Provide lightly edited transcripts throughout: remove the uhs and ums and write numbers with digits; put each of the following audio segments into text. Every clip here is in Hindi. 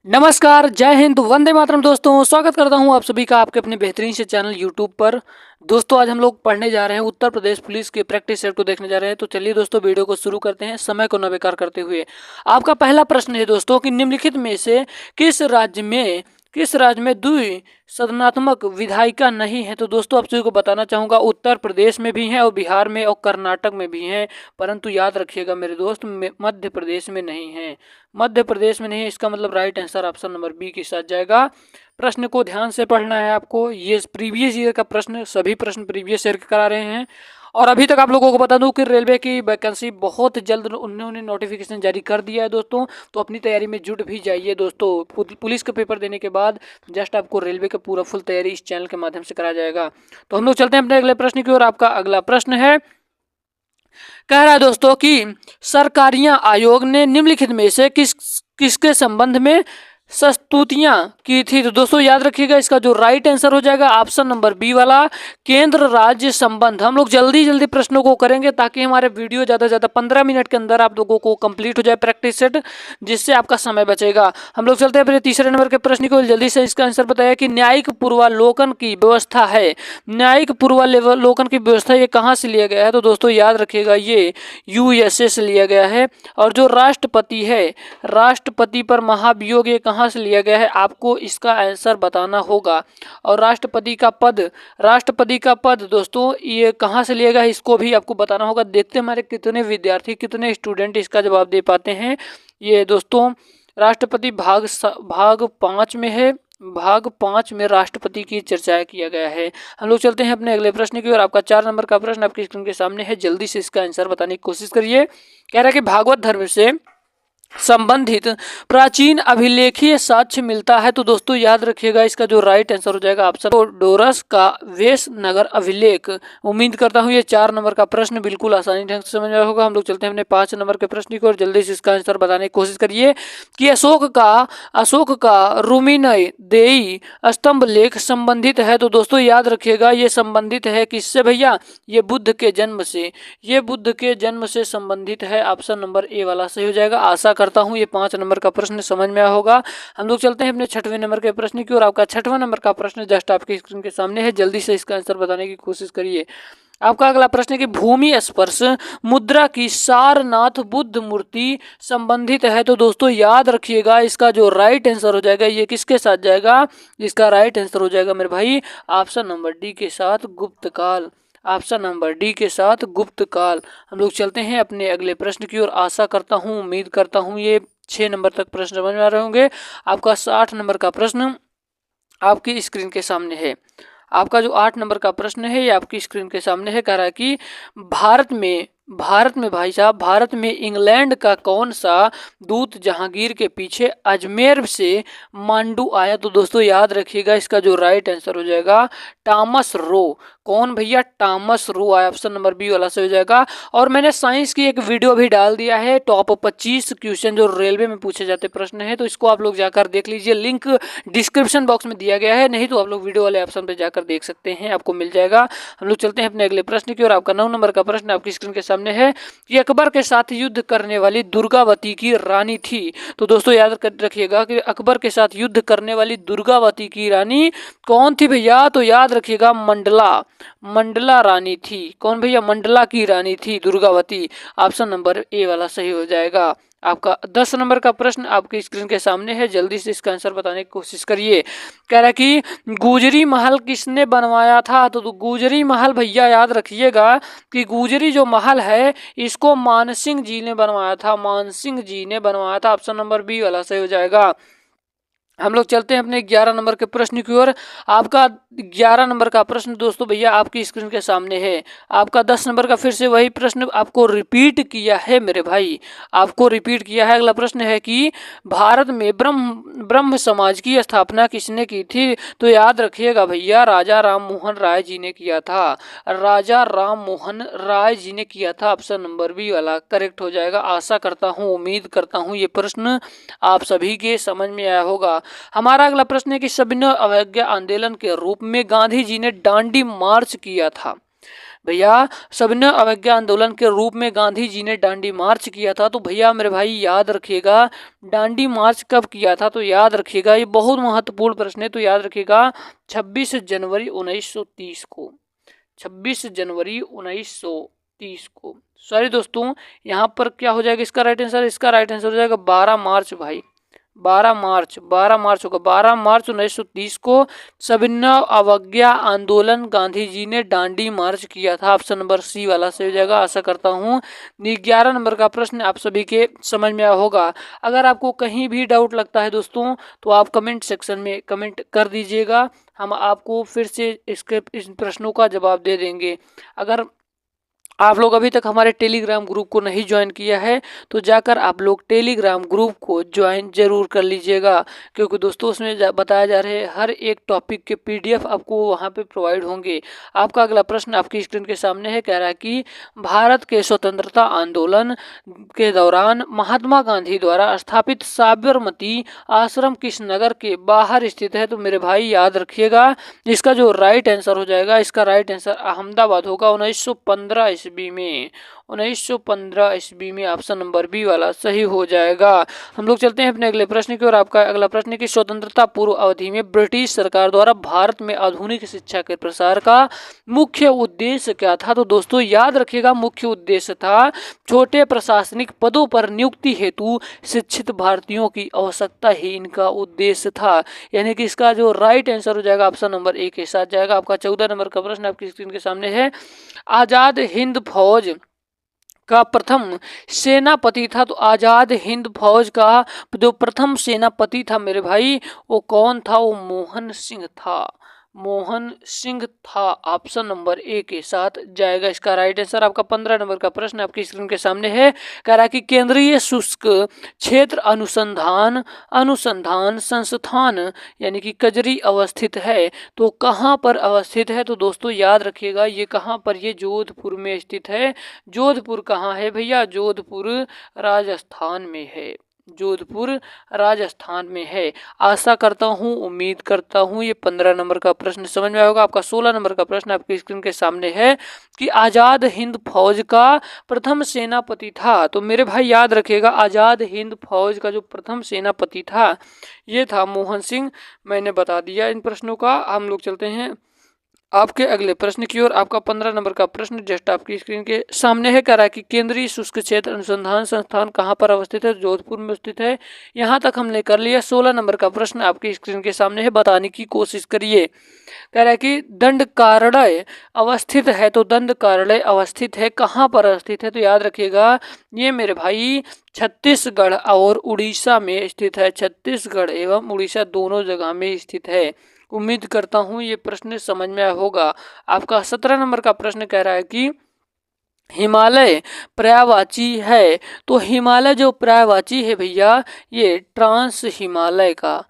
नमस्कार, जय हिंद, वंदे मातरम दोस्तों। स्वागत करता हूं आप सभी का आपके अपने बेहतरीन से चैनल यूट्यूब पर। दोस्तों आज हम लोग पढ़ने जा रहे हैं उत्तर प्रदेश पुलिस के प्रैक्टिस सेट को देखने जा रहे हैं। तो चलिए दोस्तों वीडियो को शुरू करते हैं समय को न बेकार करते हुए। आपका पहला प्रश्न है दोस्तों कि निम्नलिखित में से किस राज्य में द्वि सदनात्मक विधायिका नहीं है। तो दोस्तों आप सभी को बताना चाहूँगा उत्तर प्रदेश में भी हैं और बिहार में और कर्नाटक में भी हैं, परंतु याद रखिएगा मेरे दोस्त मध्य प्रदेश में नहीं है। मध्य प्रदेश में नहीं है, इसका मतलब right answer option number B के साथ जाएगा। प्रश्न को ध्यान से पढ़ना है आपको। ये प्रीवियस ईयर का प्रश्न, सभी प्रश्न प्रीवियस ईयर के करा रहे हैं। और अभी तक आप लोगों को बता दूं कि रेलवे की वैकेंसी बहुत जल्द उन्होंने नोटिफिकेशन जारी कर दिया है दोस्तों। तो अपनी तैयारी में जुट भी जाइए दोस्तों। पुलिस के पेपर देने के बाद जस्ट आपको रेलवे का पूरा फुल तैयारी इस चैनल के माध्यम से कराया जाएगा। तो हम लोग चलते हैं अपने अगले प्रश्न की ओर। आपका अगला प्रश्न है, कह रहा है दोस्तों कि सरकारियां आयोग ने निम्नलिखित में से किसके संबंध में संस्तुतियां की थी। तो दोस्तों याद रखिएगा, इसका जो राइट आंसर हो जाएगा ऑप्शन नंबर बी वाला, केंद्र राज्य संबंध। हम लोग जल्दी जल्दी प्रश्नों को करेंगे ताकि हमारे वीडियो ज़्यादा से ज़्यादा 15 मिनट के अंदर आप लोगों को कंप्लीट हो जाए प्रैक्टिस सेट, जिससे आपका समय बचेगा। हम लोग चलते हैं अपने तीसरे नंबर के प्रश्न को। जल्दी से इसका आंसर बताया कि न्यायिक पूर्वालोकन की व्यवस्था है। न्यायिक पूर्वालोकन की व्यवस्था ये कहाँ से लिया गया है। तो दोस्तों याद रखिएगा, ये यूएसए से लिया गया है। और जो राष्ट्रपति है, राष्ट्रपति पर महाभियोग, ये कहाँ से लिया गया है, आपको इसका आंसर बताना होगा। और राष्ट्रपति का पद दोस्तों ये कहाँ से लिया गया है, इसको भी आपको बताना होगा। देखते हैं हमारे कितने विद्यार्थी, कितने स्टूडेंट इसका जवाब दे पाते हैं। ये दोस्तों राष्ट्रपति भाग 5 में है। भाग 5 में राष्ट्रपति की चर्चा किया गया है। हम लोग चलते हैं अपने अगले प्रश्न की ओर। आपका 4 नंबर का प्रश्न आपकी स्क्रीन के सामने है। जल्दी से इसका आंसर बताने की कोशिश करिए। कह रहा है कि भागवत धर्म से संबंधित प्राचीन अभिलेखीय साक्ष्य मिलता है। तो दोस्तों याद रखिएगा, इसका जो राइट आंसर हो जाएगा ऑप्शन डोरस का वेश नगर अभिलेख। उम्मीद करता हूं ये 4 नंबर का प्रश्न बिल्कुल आसानी ढंग से समझ में होगा। हम लोग चलते हैं अपने 5 नंबर के प्रश्न को और जल्दी से इसका आंसर बताने की कोशिश करिए कि अशोक का रुमिनय देई स्तंभ लेख संबंधित है। तो दोस्तों याद रखिएगा, ये संबंधित है किससे भैया, ये बुद्ध के जन्म से संबंधित है। ऑप्शन नंबर ए वाला सही हो जाएगा। आशा करता हूं ये 5 नंबर का प्रश्न समझ में आया होगा। हम लोग चलते हैं अपने 6वें नंबर के प्रश्न की ओर। आपका 6वां नंबर का प्रश्न जस्ट आपकी स्क्रीन के सामने है। जल्दी से इसका आंसर बताने की कोशिश करिए। आपका अगला प्रश्न है कि भूमि स्पर्श मुद्रा की सारनाथ बुद्ध मूर्ति संबंधित है। तो दोस्तों याद रखिएगा, इसका जो राइट आंसर हो जाएगा ये किसके साथ जाएगा, इसका राइट आंसर हो जाएगा मेरे भाई ऑप्शन नंबर डी के साथ गुप्तकाल। ऑप्शन नंबर डी के साथ गुप्तकाल। हम लोग चलते हैं अपने अगले प्रश्न की ओर। आशा करता हूँ, उम्मीद करता हूँ ये 6 नंबर तक प्रश्न समझ में आ रहे होंगे। आपका 60 नंबर का प्रश्न आपकी स्क्रीन के सामने है। आपका जो 8 नंबर का प्रश्न है ये आपकी स्क्रीन के सामने है। कह रहा है कि भारत में भाई साहब, भारत में इंग्लैंड का कौन सा दूत जहांगीर के पीछे अजमेर से मांडू आया। तो दोस्तों याद रखिएगा, इसका जो राइट आंसर हो जाएगा टॉमस रो। कौन भैया, टॉमस रो आया। ऑप्शन नंबर बी वाला से हो जाएगा। और मैंने साइंस की एक वीडियो भी डाल दिया है, टॉप 25 क्वेश्चन जो रेलवे में पूछे जाते प्रश्न है, तो इसको आप लोग जाकर देख लीजिए। लिंक डिस्क्रिप्शन बॉक्स में दिया गया है, नहीं तो आप लोग वीडियो वाले ऑप्शन पर जाकर देख सकते हैं, आपको मिल जाएगा। हम लोग चलते हैं अपने अगले प्रश्न की ओर। आपका 9 नंबर का प्रश्न आपकी स्क्रीन के सामने है कि अकबर के साथ युद्ध करने वाली दुर्गावती की रानी थी। तो दोस्तों याद रखिएगा कि अकबर के साथ युद्ध करने वाली दुर्गावती की रानी कौन थी भैया। तो याद रखिएगा मंडला रानी थी। कौन भैया, मंडला की रानी थी दुर्गावती। ऑप्शन नंबर ए वाला सही हो जाएगा। आपका 10 नंबर का प्रश्न आपकी स्क्रीन के सामने है। जल्दी से इसका आंसर बताने की कोशिश करिए। कह रहा है कि गुजरी महल किसने बनवाया था। तो गुजरी महल भैया याद रखिएगा कि गुजरी जो महल है इसको मानसिंह जी ने बनवाया था। मानसिंह जी ने बनवाया था। ऑप्शन नंबर बी वाला सही हो जाएगा। हम लोग चलते हैं अपने 11 नंबर के प्रश्न की ओर। आपका 11 नंबर का प्रश्न दोस्तों भैया आपकी स्क्रीन के सामने है। आपका 10 नंबर का फिर से वही प्रश्न आपको रिपीट किया है मेरे भाई, आपको रिपीट किया है। अगला प्रश्न है कि भारत में ब्रह्म समाज की स्थापना किसने की थी। तो याद रखिएगा भैया, राजा राम मोहन राय जी ने किया था। राजा राम मोहन राय जी ने किया था। ऑप्शन नंबर बी वाला करेक्ट हो जाएगा। आशा करता हूँ, उम्मीद करता हूँ ये प्रश्न आप सभी के समझ में आया होगा। हमारा अगला प्रश्न है कि सविनय अवज्ञा आंदोलन के रूप में गांधी जी ने डांडी मार्च किया था। भैया सविनय अवज्ञा आंदोलन के रूप में गांधी जी ने दांडी मार्च किया था। तो भैया मेरे भाई याद रखिएगा, दांडी मार्च कब किया था, तो याद रखिएगा, ये बहुत महत्वपूर्ण प्रश्न है। तो याद रखिएगा 26 जनवरी 1930 को, 26 जनवरी 1930 को। सॉरी दोस्तों, यहाँ पर क्या हो जाएगा इसका राइट आंसर, इसका राइट आंसर हो जाएगा 12 मार्च भाई, 12 मार्च, 12 मार्च होगा, 12 मार्च 1930 को सविनय अवज्ञा आंदोलन गांधी जी ने दांडी मार्च किया था। ऑप्शन नंबर सी वाला सही हो जाएगा। आशा करता हूँ 11 नंबर का प्रश्न आप सभी के समझ में आया होगा। अगर आपको कहीं भी डाउट लगता है दोस्तों तो आप कमेंट सेक्शन में कमेंट कर दीजिएगा, हम आपको फिर से इसके इन प्रश्नों का जवाब दे देंगे। अगर आप लोग अभी तक हमारे टेलीग्राम ग्रुप को नहीं ज्वाइन किया है तो जाकर आप लोग टेलीग्राम ग्रुप को ज्वाइन जरूर कर लीजिएगा, क्योंकि दोस्तों उसमें बताया जा रहे हर एक टॉपिक के पीडीएफ आपको वहां पे प्रोवाइड होंगे। आपका अगला प्रश्न आपकी स्क्रीन के सामने है, कह रहा है कि भारत के स्वतंत्रता आंदोलन के दौरान महात्मा गांधी द्वारा स्थापित साबरमती आश्रम किस नगर के बाहर स्थित है। तो मेरे भाई याद रखिएगा, इसका जो राइट आंसर हो जाएगा, इसका राइट आंसर अहमदाबाद होगा। 1915 ईस्वी में, 1915 ईस्वी में ऑप्शन नंबर बी वाला सही हो जाएगा। हम लोग चलते हैं अपने अगले प्रश्न की ओर। आपका अगला प्रश्न है कि स्वतंत्रता पूर्व अवधि में ब्रिटिश सरकार द्वारा भारत में आधुनिक शिक्षा के प्रसार का मुख्य उद्देश्य क्या था। तो दोस्तों याद रखिएगा, मुख्य उद्देश्य था छोटे प्रशासनिक पदों पर नियुक्ति हेतु शिक्षित भारतीयों की आवश्यकता ही इनका उद्देश्य था। यानी कि इसका जो राइट आंसर हो जाएगा ऑप्शन नंबर ए के साथ जाएगा। आपका 14 नंबर का प्रश्न आपकी स्क्रीन के सामने है, आजाद हिंद फौज का प्रथम सेनापति था। तो आजाद हिंद फौज का जो प्रथम सेनापति था मेरे भाई वो कौन था, वो मोहन सिंह था, मोहन सिंह था। ऑप्शन नंबर ए के साथ जाएगा इसका राइट आंसर। आपका 15 नंबर का प्रश्न आपकी स्क्रीन के सामने है, कह रहा है कि केंद्रीय शुष्क क्षेत्र अनुसंधान संस्थान यानी कि कजरी अवस्थित है। तो कहाँ पर अवस्थित है, तो दोस्तों याद रखिएगा ये कहाँ पर, ये जोधपुर में स्थित है। जोधपुर कहाँ है भैया, जोधपुर राजस्थान में है, जोधपुर राजस्थान में है। आशा करता हूँ, उम्मीद करता हूँ ये 15 नंबर का प्रश्न समझ में आया होगा। आपका 16 नंबर का प्रश्न आपकी स्क्रीन के सामने है कि आजाद हिंद फौज का प्रथम सेनापति था। तो मेरे भाई याद रखिएगा, आजाद हिंद फौज का जो प्रथम सेनापति था ये था मोहन सिंह। मैंने बता दिया इन प्रश्नों का। हम लोग चलते हैं आपके अगले प्रश्न की ओर। आपका 15 नंबर का प्रश्न जस्ट आपकी स्क्रीन के सामने है, कह रहा है कि केंद्रीय शुष्क क्षेत्र अनुसंधान संस्थान कहाँ पर अवस्थित है, जोधपुर में स्थित है। यहाँ तक हमने कर लिया। 16 नंबर का प्रश्न आपकी स्क्रीन के सामने है, बताने की कोशिश करिए। कह रहा है कि दंड कार्यालय अवस्थित है। तो दंड कार्यालय अवस्थित है कहाँ पर अवस्थित है, तो याद रखिएगा ये मेरे भाई छत्तीसगढ़ और उड़ीसा में स्थित है। छत्तीसगढ़ एवं उड़ीसा दोनों जगह में स्थित है। उम्मीद करता हूँ ये प्रश्न समझ में आया होगा। आपका 17 नंबर का प्रश्न कह रहा है कि हिमालय पर्यायवाची है। तो हिमालय जो पर्यायवाची है भैया ये ट्रांस हिमालय का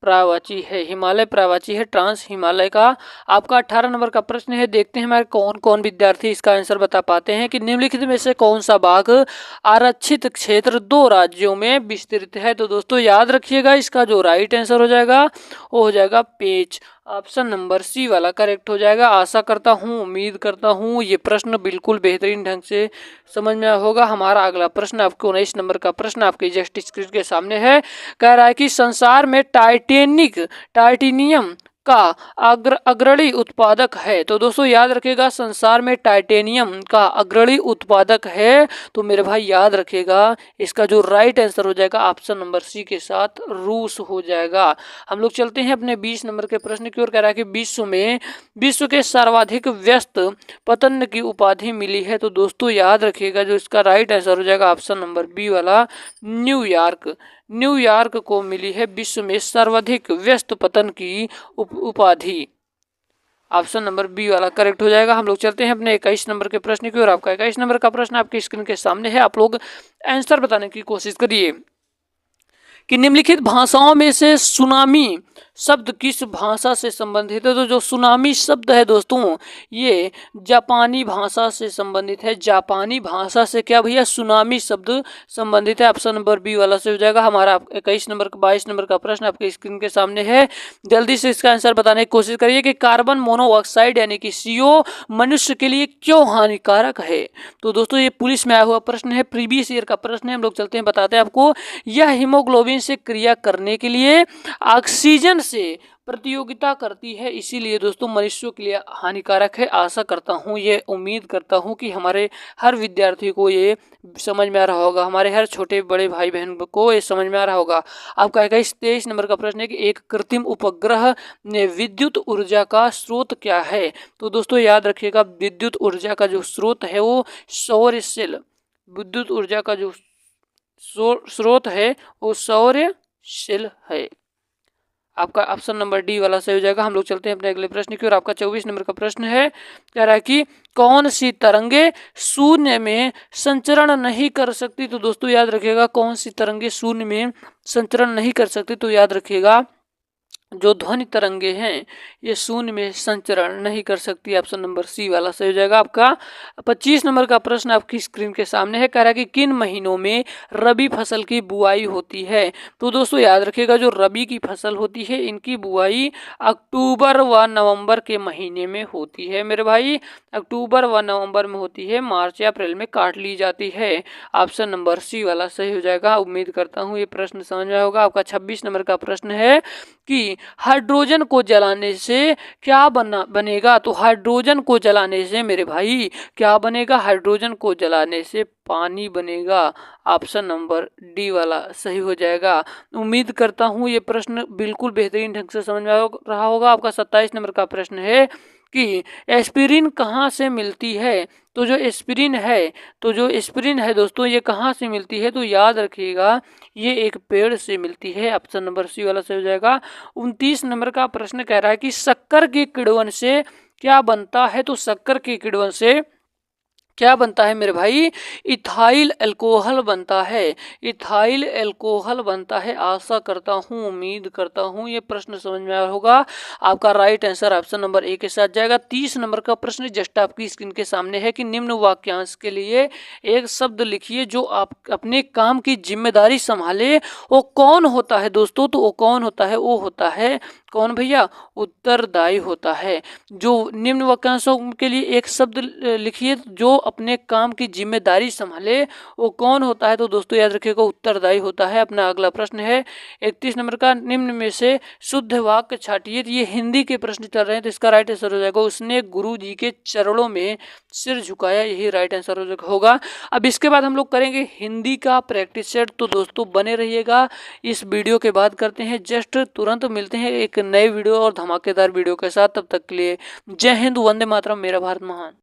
पर्यायवाची है। हिमालय पर्यायवाची है, ट्रांस हिमालय का। आपका 18 नंबर का प्रश्न है, देखते हैं हमारे कौन कौन विद्यार्थी इसका आंसर बता पाते हैं कि निम्नलिखित में से कौन सा बाघ आरक्षित क्षेत्र 2 राज्यों में विस्तृत है। तो दोस्तों याद रखिएगा इसका जो राइट आंसर हो जाएगा वो हो जाएगा पेंच। ऑप्शन नंबर सी वाला करेक्ट हो जाएगा। आशा करता हूँ, उम्मीद करता हूँ ये प्रश्न बिल्कुल बेहतरीन ढंग से समझ में आया होगा। हमारा अगला प्रश्न आपको 19 नंबर का प्रश्न आपके जस्ट स्क्रीन के सामने है, कह रहा है कि संसार में टाइटेनियम का अग्रणी उत्पादक है। तो दोस्तों याद रखिएगा संसार में टाइटेनियम का अग्रणी उत्पादक है। तो मेरे भाई याद रखिएगा इसका जो राइट आंसर हो जाएगा ऑप्शन नंबर सी के साथ रूस हो जाएगा। हम लोग चलते हैं अपने 20 नंबर के प्रश्न की ओर। कह रहा है कि विश्व के सर्वाधिक व्यस्त पतन की उपाधि मिली है। तो दोस्तों याद रखिएगा जो इसका राइट आंसर हो जाएगा ऑप्शन नंबर बी वाला न्यूयॉर्क को मिली है विश्व में सर्वाधिक व्यस्त पतन की उपाधि। ऑप्शन नंबर बी वाला करेक्ट हो जाएगा। हम लोग चलते हैं अपने 21 नंबर के प्रश्न की ओर। आपका 21 नंबर का प्रश्न आपकी स्क्रीन के सामने है, आप लोग आंसर बताने की कोशिश करिए कि निम्नलिखित भाषाओं में से सुनामी शब्द किस भाषा से संबंधित है? तो जो सुनामी शब्द है दोस्तों, ये जापानी भाषा से संबंधित है। जापानी भाषा से क्या भैया? सुनामी शब्द संबंधित है। ऑप्शन नंबर बी वाला से हो जाएगा। हमारा 22 नंबर का प्रश्न आपके स्क्रीन के सामने है। जल्दी से इसका आंसर बताने की कोशिश करिए कि कार्बन मोनोऑक्साइड यानी कि CO मनुष्य के लिए क्यों हानिकारक है? तो दोस्तों ये पुलिस में आया हुआ प्रश्न है, प्रीवियस ईयर का प्रश्न है। हम लोग चलते हैं, बताते हैं आपको। यह हीमोग्लोबिन से क्रिया करने के लिए ऑक्सीजन से प्रतियोगिता करती है, इसीलिए दोस्तों मनुष्यों के लिए हानिकारक है। आशा करता हूँ, ये उम्मीद करता हूँ कि हमारे हर विद्यार्थी को ये समझ में आ रहा होगा, हमारे हर छोटे बड़े भाई बहन को ये समझ में आ रहा होगा। आपका 23 नंबर का प्रश्न है कि एक कृत्रिम उपग्रह ने विद्युत ऊर्जा का स्रोत क्या है? तो दोस्तों याद रखिएगा, विद्युत ऊर्जा का जो स्रोत है वो सौर सेल, विद्युत ऊर्जा का जो स्रोत है वो सौर सेल है। आपका ऑप्शन नंबर डी वाला सही हो जाएगा। हम लोग चलते हैं अपने अगले प्रश्न की ओर। आपका 24 नंबर का प्रश्न है, कह रहा है कि कौन सी तरंगे शून्य में संचरण नहीं कर सकती? तो दोस्तों याद रखिएगा, कौन सी तरंगे शून्य में संचरण नहीं कर सकती? तो याद रखिएगा, जो ध्वनि तरंगे हैं ये शून्य में संचरण नहीं कर सकती। ऑप्शन नंबर सी वाला सही हो जाएगा। आपका 25 नंबर का प्रश्न आपकी स्क्रीन के सामने है, कह रहा है कि किन महीनों में रबी फसल की बुआई होती है? तो दोस्तों याद रखिएगा, जो रबी की फसल होती है इनकी बुआई अक्टूबर व नवंबर के महीने में होती है मेरे भाई। अक्टूबर व नवंबर में होती है, मार्च या अप्रैल में काट ली जाती है। ऑप्शन नंबर सी वाला सही हो जाएगा। उम्मीद करता हूँ ये प्रश्न समझ में होगा। आपका 26 नंबर का प्रश्न है कि हाइड्रोजन को जलाने से क्या बनेगा? तो हाइड्रोजन को जलाने से मेरे भाई क्या बनेगा? हाइड्रोजन को जलाने से पानी बनेगा। ऑप्शन नंबर डी वाला सही हो जाएगा। उम्मीद करता हूँ ये प्रश्न बिल्कुल बेहतरीन ढंग से समझ में आ रहा होगा। आपका 27 नंबर का प्रश्न है कि एस्पिरिन कहाँ से मिलती है? तो जो एस्पिरिन है दोस्तों, ये कहाँ से मिलती है? तो याद रखिएगा, ये एक पेड़ से मिलती है। ऑप्शन नंबर सी वाला सही हो जाएगा। 29 नंबर का प्रश्न कह रहा है कि शक्कर के किण्वन से क्या बनता है? तो शक्कर के किण्वन से क्या बनता है मेरे भाई? इथाइल अल्कोहल बनता है। इथाइल अल्कोहल बनता है। आशा करता हूँ, उम्मीद करता हूँ ये प्रश्न समझ में आया होगा। आपका right answer option number A के साथ जाएगा। 30 नंबर का प्रश्न जस्ट आपकी स्क्रीन के सामने है कि निम्न वाक्यांश के लिए एक शब्द लिखिए जो आप अपने काम की जिम्मेदारी संभाले। वो कौन होता है दोस्तों? तो वो कौन होता है? वो होता है कौन भैया? उत्तरदायी होता है। जो निम्न वाक्यांशों के लिए एक शब्द लिखिए जो अपने काम की जिम्मेदारी संभाले, वो कौन होता है? तो दोस्तों याद रखिएगा, उत्तरदायी होता है। अपना अगला प्रश्न है 31 नंबर का, निम्न में से शुद्ध वाक्य छाटिए। ये हिंदी के प्रश्न चल रहे हैं, तो इसका राइट आंसर हो जाएगा, उसने गुरु जी के चरणों में सिर झुकाया। यही राइट आंसर होगा। अब इसके बाद हम लोग करेंगे हिंदी का प्रैक्टिस सेट। तो दोस्तों बने रहिएगा, इस वीडियो के बाद करते हैं जस्ट तुरंत मिलते हैं एक नए वीडियो और धमाकेदार वीडियो के साथ। तब तक के लिए जय हिंद, वंदे मातरम, मेरा भारत महान।